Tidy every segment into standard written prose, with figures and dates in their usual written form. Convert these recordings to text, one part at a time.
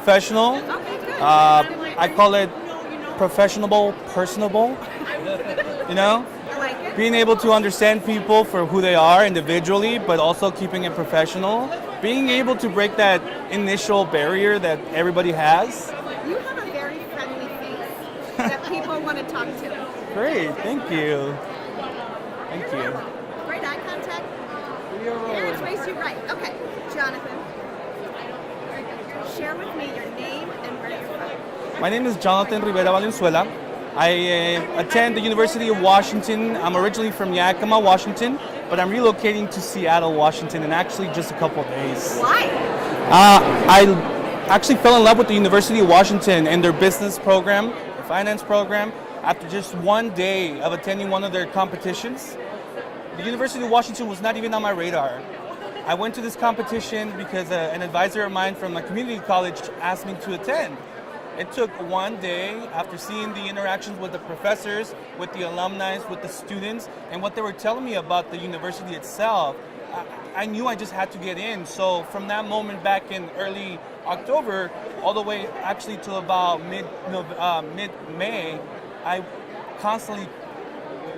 professional. Okay, good. I call it professional, personable. You know, I like it. being able to understand people for who they are individually, but also keeping it professional. Being able to break that initial barrier that everybody has. You have a very friendly face that people want to talk to. Great, thank you. Thank you. Great eye contact. Parents raised you right. Okay, Jonathan, share with me your name and where you're from. My name is Johnathan Rivera Valenzuela. I attend the University of Washington. I'm originally from Yakima, Washington, but I'm relocating to Seattle, Washington in actually just a couple of days. Why? I actually fell in love with the University of Washington and their business program, their finance program, after just one day of attending one of their competitions. The University of Washington was not even on my radar. I went to this competition because an advisor of mine from a community college asked me to attend. It took one day after seeing the interactions with the professors, with the alumni, with the students, and what they were telling me about the university itself. I knew I just had to get in. So from that moment back in early October, all the way actually till about mid-May, I constantly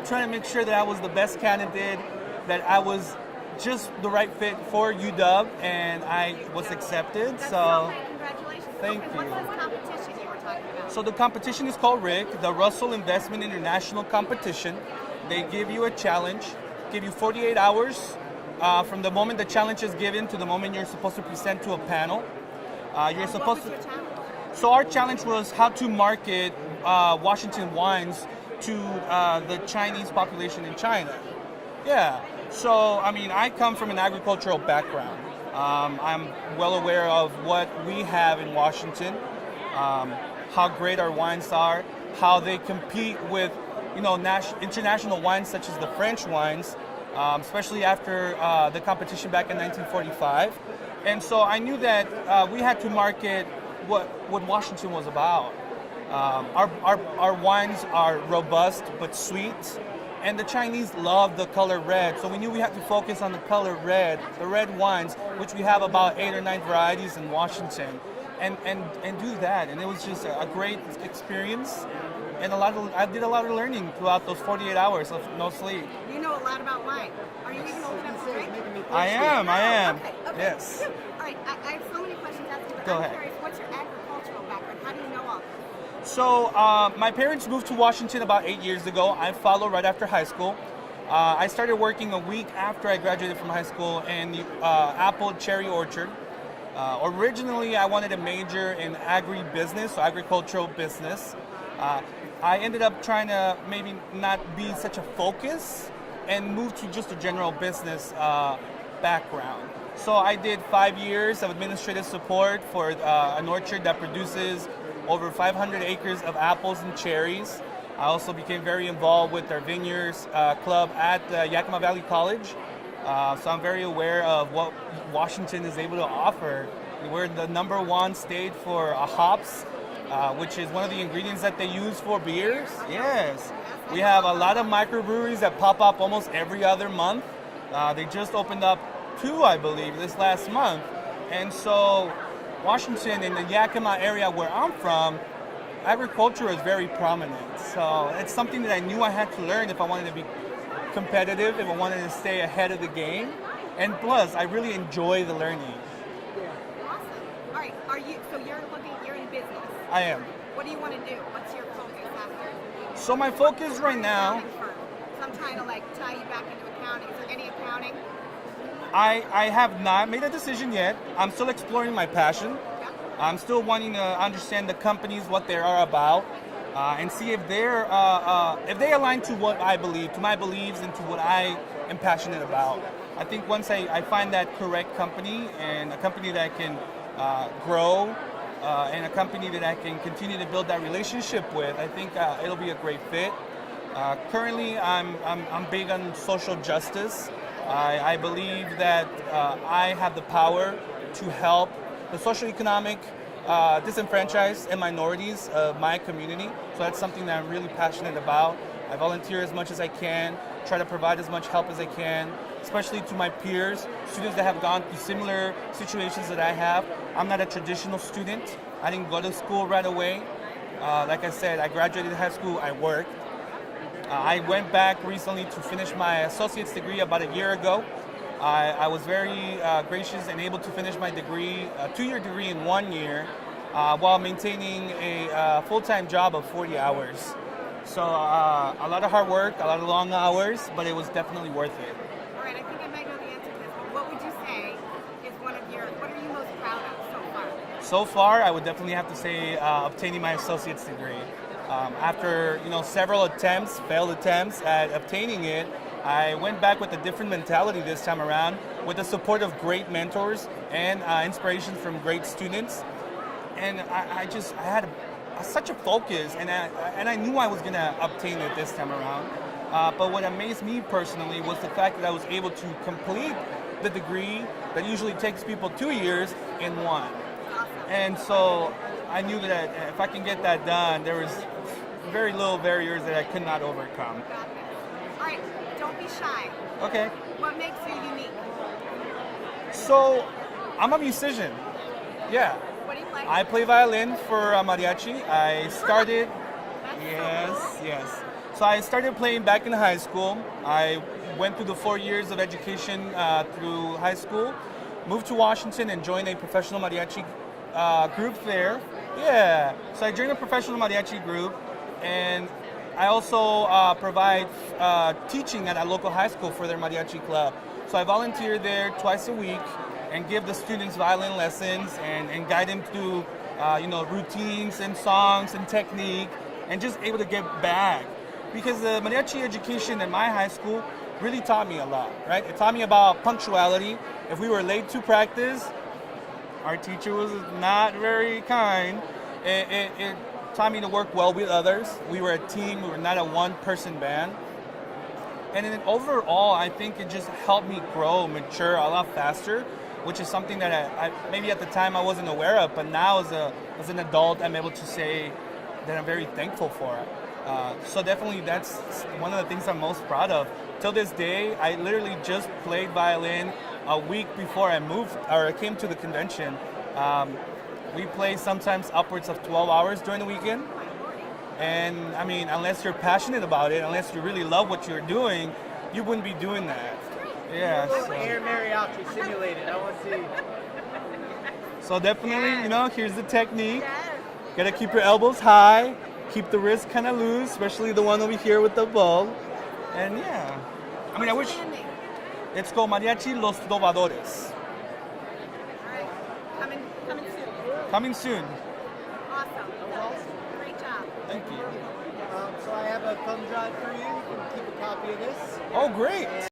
trying to make sure that I was the best candidate, that I was just the right fit for UW, and I was accepted. So Congratulations. thank Okay, you. what's this competition you were talking about? So the competition is called RIC, the Russell Investment International Competition. They give you a challenge, give you 48 hours from the moment the challenge is given to the moment you're supposed to present to a panel. You're supposed What was to. your challenge? So our challenge was how to market Washington wines to the Chinese population in China. Yeah. So I mean, I come from an agricultural background. I'm well aware of what we have in Washington, how great our wines are, how they compete with, international wines such as the French wines, especially after the competition back in 1945. And so I knew that we had to market what Washington was about. Our wines are robust but sweet. And the Chinese love the color red, so we knew we had to focus on the color red, the red wines, which we have about 8 or 9 varieties in Washington, and do that. And it was just a great experience, and I did a lot of learning throughout those 48 hours of no sleep. You know a lot about wine. Are you even old enough to drink? I am. Okay. Yes. All right, I have so many questions to ask you, but Go I'm ahead. curious, what's your agricultural background? How do you know all this? So my parents moved to Washington about 8 years ago. I followed right after high school. I started working a week after I graduated from high school in the apple cherry orchard. Originally, I wanted to major in agribusiness, so agricultural business. I ended up trying to maybe not be such a focus and move to just a general business background. So I did 5 years of administrative support for an orchard that produces over 500 acres of apples and cherries. I also became very involved with their vineyards club at Yakima Valley College. So I'm very aware of what Washington is able to offer. We're the #1 state for hops, which is one of the ingredients that they use for beers. Yes. We have a lot of microbreweries that pop up almost every other month. They just opened up 2, I believe, this last month. And so Washington, in the Yakima area where I'm from, agriculture is very prominent. So it's something that I knew I had to learn if I wanted to be competitive, if I wanted to stay ahead of the game. And plus, I really enjoy the learning. Awesome. All right, you're in business. I am. What do you want to do? What's your focus after? So my focus right now, Accounting firm. So I'm trying to tie you back into accounting. Is there any accounting? I have not made a decision yet. I'm still exploring my passion. I'm still wanting to understand the companies, what they are about, and see if if they align to what I believe, to my beliefs, and to what I am passionate about. I think once I find that correct company, and a company that can grow, and a company that I can continue to build that relationship with, I think it'll be a great fit. Currently, I'm big on social justice. I believe that I have the power to help the socioeconomic disenfranchised and minorities of my community. So that's something that I'm really passionate about. I volunteer as much as I can, try to provide as much help as I can, especially to my peers, students that have gone through similar situations that I have. I'm not a traditional student. I didn't go to school right away. Like I said, I graduated high school, I worked. I went back recently to finish my associate's degree about a year ago. I was very gracious and able to finish my degree, a 2-year degree in 1 year, while maintaining a full-time job of 40 hours. So a lot of hard work, a lot of long hours, but it was definitely worth it. All right, I think I might know the answer to this, but what would you say is what are you most proud of so far? So far, I would definitely have to say obtaining my associate's degree. After several attempts, failed attempts at obtaining it, I went back with a different mentality this time around, with the support of great mentors and inspiration from great students. And I had such a focus, and I knew I was gonna obtain it this time around. But what amazed me personally was the fact that I was able to complete the degree that usually takes people 2 years in 1. And so I knew that if I can get that done, there was very little barriers that I could not overcome. All right, don't be shy. Okay. What makes you unique? So I'm a musician. Yeah. What do you play? I play violin for mariachi. I started. That's so Yes. So I started playing back in high school. I went through the 4 years of education through high school, moved to Washington and joined a professional mariachi group there. Yeah. So I joined a professional mariachi group, and I also provide teaching at a local high school for their mariachi club. So I volunteer there twice a week and give the students violin lessons and guide them through routines and songs and technique, and just able to get back. Because the mariachi education at my high school really taught me a lot, right? It taught me about punctuality. If we were late to practice, our teacher was not very kind. It taught me to work well with others. We were a team, we were not a one-person band. And then overall, I think it just helped me grow, mature a lot faster, which is something that I maybe at the time I wasn't aware of, but now as an adult, I'm able to say that I'm very thankful for it. So definitely that's one of the things I'm most proud of. Till this day, I literally just played violin a week before I moved, or I came to the convention. We play sometimes upwards of 12 hours during the weekend. And I mean, unless you're passionate about it, unless you really love what you're doing, you wouldn't be doing that. Yeah. So. Air mariachi simulated. I want to see. So definitely, here's the technique. Yes. Gotta keep your elbows high, keep the wrist kind of loose, especially the one over here with the bow. And yeah, I mean, I wish. It's called Mariachi Los Trovadores. All right, coming soon. Coming soon. Awesome. Great job. Thank you. So I have a thumb drive for you. You can keep a copy of this. Oh, great.